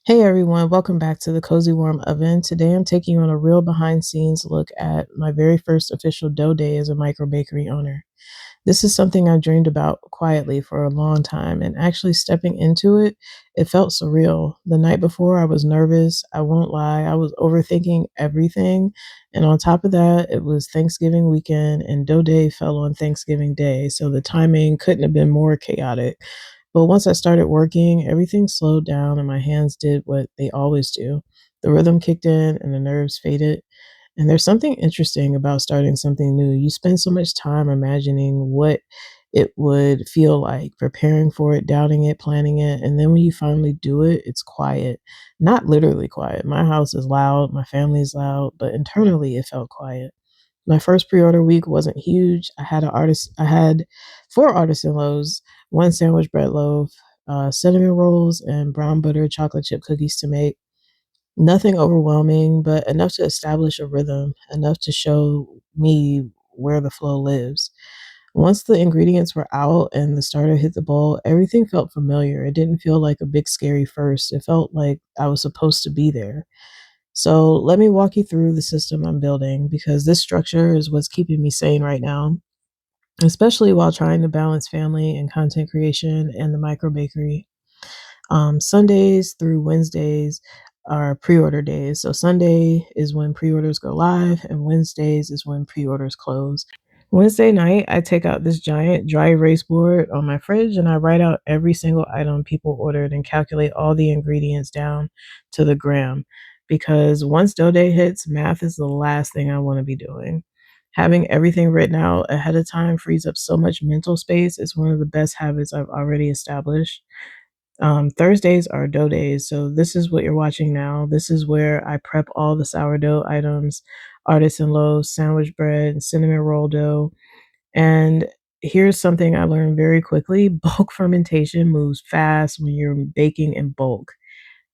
Hey everyone, welcome back to the Cozy Warm Oven. Today I'm taking you on a real behind scenes look at my very first official dough day as a micro bakery owner. This is something I dreamed about quietly for a long time, and actually stepping into it, it felt surreal. The night before, I was nervous. I won't lie, I was overthinking everything. And on top of that, it was Thanksgiving weekend, and dough day fell on Thanksgiving Day, so the timing couldn't have been more chaotic. But once I started working, everything slowed down and my hands did what they always do. The rhythm kicked in and the nerves faded. And there's something interesting about starting something new. You spend so much time imagining what it would feel like, preparing for it, doubting it, planning it. And then when you finally do it, it's quiet. Not literally quiet. My house is loud, my family is loud, but internally it felt quiet. My first pre-order week wasn't huge. I had four artisan loaves, one sandwich bread loaf, cinnamon rolls, and brown butter chocolate chip cookies to make. Nothing overwhelming, but enough to establish a rhythm, enough to show me where the flow lives. Once the ingredients were out and the starter hit the bowl, everything felt familiar. It didn't feel like a big scary first. It felt like I was supposed to be there. So let me walk you through the system I'm building because this structure is what's keeping me sane right now, especially while trying to balance family and content creation and the micro bakery. Sundays through Wednesdays are pre-order days. So Sunday is when pre-orders go live, and Wednesdays is when pre-orders close. Wednesday night, I take out this giant dry erase board on my fridge and I write out every single item people ordered and calculate all the ingredients down to the gram. Because once dough day hits, math is the last thing I want to be doing. Having everything written out ahead of time frees up so much mental space. It's one of the best habits I've already established. Thursdays are dough days, so this is what you're watching now. This is where I prep all the sourdough items, artisan loaves, sandwich bread, cinnamon roll dough. And here's something I learned very quickly: bulk fermentation moves fast when you're baking in bulk.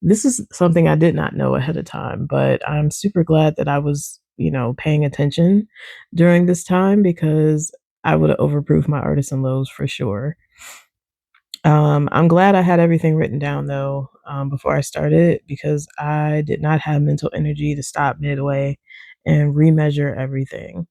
This is something I did not know ahead of time, but I'm super glad that I was, paying attention during this time because I would have overproofed my artisan loaves for sure. I'm glad I had everything written down though, before I started because I did not have mental energy to stop midway and remeasure everything.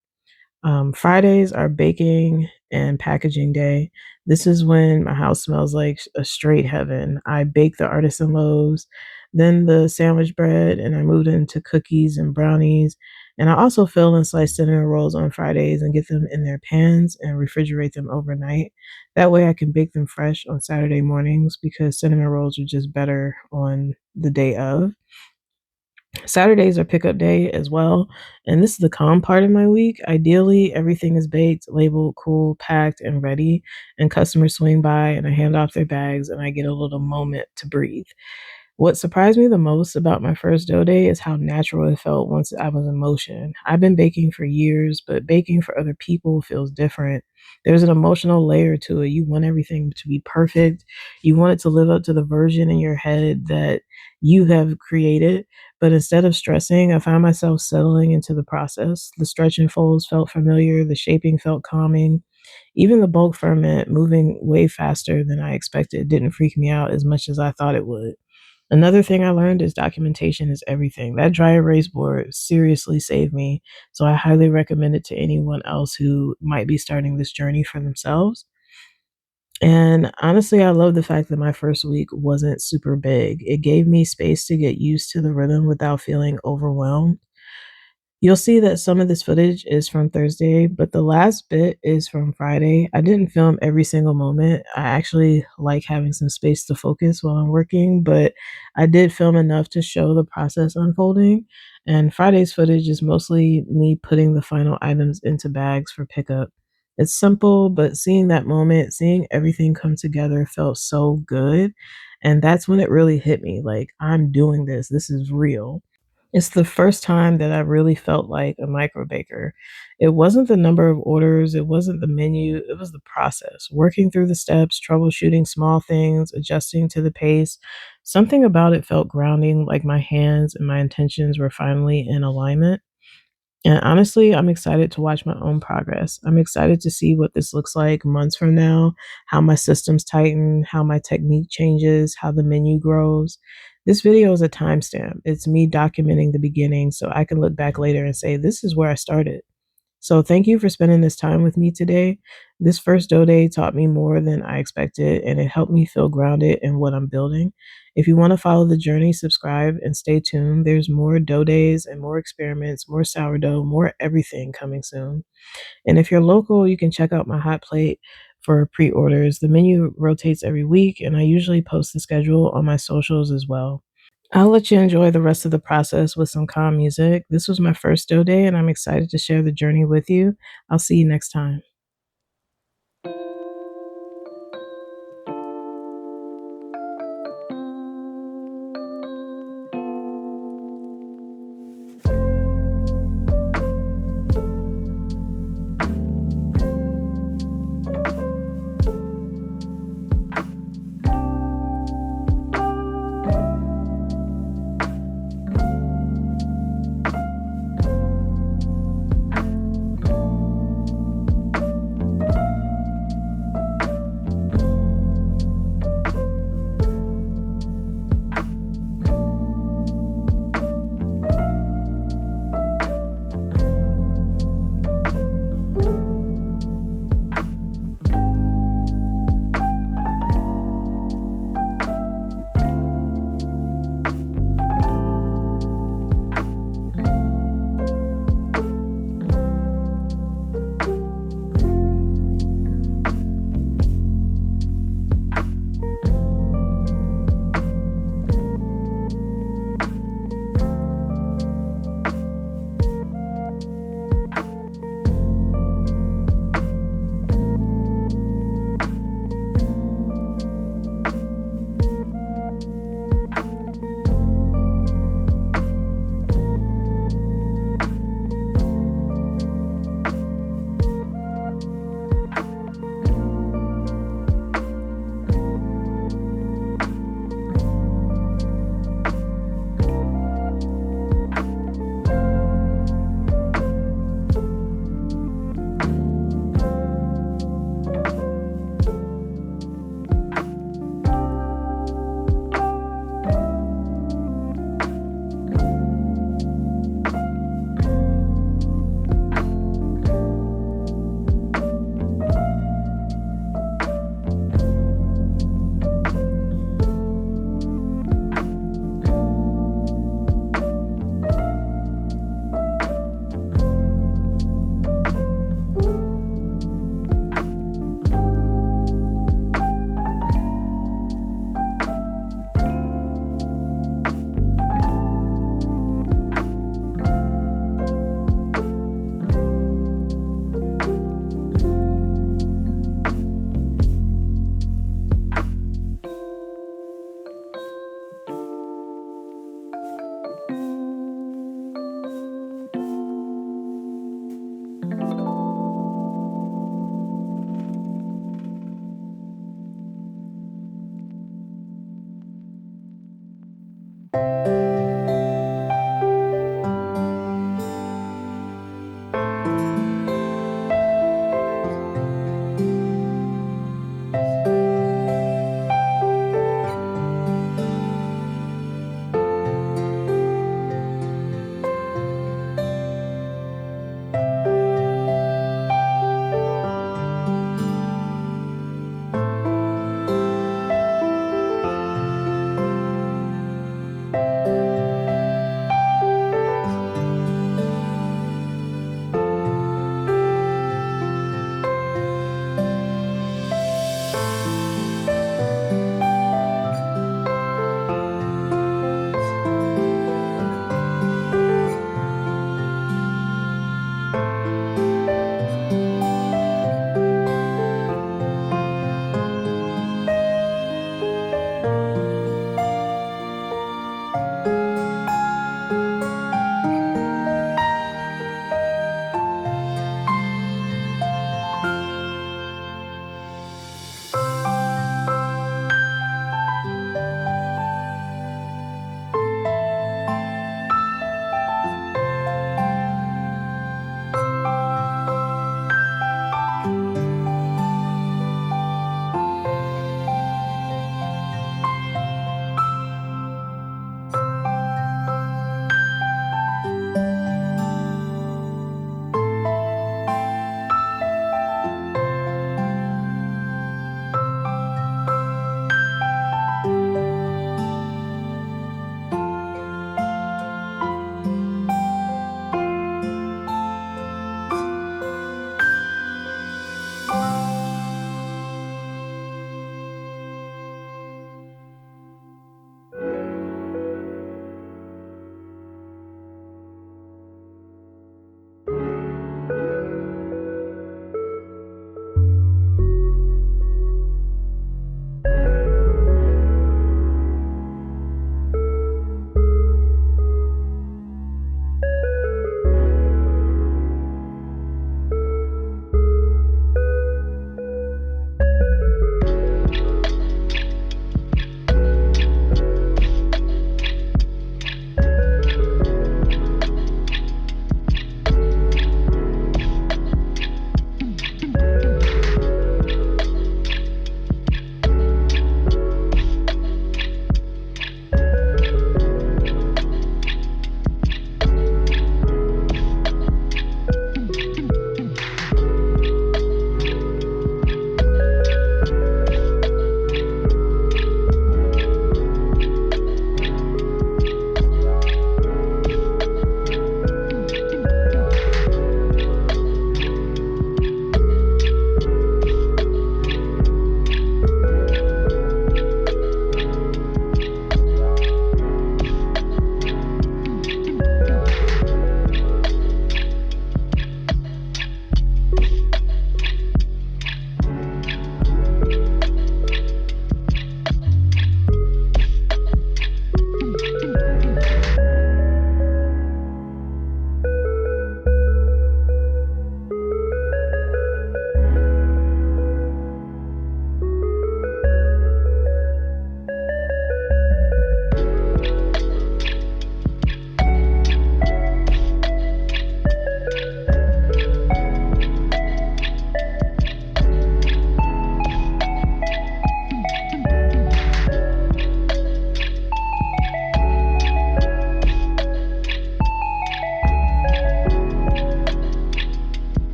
Fridays are baking and packaging day. This is when my house smells like a straight heaven. I bake the artisan loaves, then the sandwich bread, and I moved into cookies and brownies. And I also fill and slice cinnamon rolls on Fridays and get them in their pans and refrigerate them overnight. That way I can bake them fresh on Saturday mornings because cinnamon rolls are just better on the day of. Saturdays are pickup day as well, and this is the calm part of my week. Ideally, everything is baked, labeled, cool, packed, and ready, and customers swing by and I hand off their bags and I get a little moment to breathe. What surprised me the most about my first dough day is how natural it felt once I was in motion. I've been baking for years, but baking for other people feels different. There's an emotional layer to it. You want everything to be perfect. You want it to live up to the version in your head that you have created. But instead of stressing, I found myself settling into the process. The stretch and folds felt familiar, the shaping felt calming. Even the bulk ferment moving way faster than I expected didn't freak me out as much as I thought it would. Another thing I learned is documentation is everything. That dry erase board seriously saved me, so I highly recommend it to anyone else who might be starting this journey for themselves. And honestly, I love the fact that my first week wasn't super big. It gave me space to get used to the rhythm without feeling overwhelmed. You'll see that some of this footage is from Thursday, but the last bit is from Friday. I didn't film every single moment. I actually like having some space to focus while I'm working, but I did film enough to show the process unfolding. And Friday's footage is mostly me putting the final items into bags for pickup. It's simple, but seeing that moment, seeing everything come together felt so good. And that's when it really hit me like, I'm doing this. This is real. It's the first time that I really felt like a micro baker. It wasn't the number of orders, it wasn't the menu, it was the process. Working through the steps, troubleshooting small things, adjusting to the pace. Something about it felt grounding, like my hands and my intentions were finally in alignment. And honestly, I'm excited to watch my own progress. I'm excited to see what this looks like months from now, how my systems tighten, how my technique changes, how the menu grows. This video is a timestamp. It's me documenting the beginning so I can look back later and say, this is where I started. So thank you for spending this time with me today. This first dough day taught me more than I expected, and it helped me feel grounded in what I'm building. If you want to follow the journey, subscribe and stay tuned. There's more dough days and more experiments, more sourdough, more everything coming soon. And if you're local, you can check out my hot plate for pre-orders. The menu rotates every week, and I usually post the schedule on my socials as well. I'll let you enjoy the rest of the process with some calm music. This was my first dough day, and I'm excited to share the journey with you. I'll see you next time.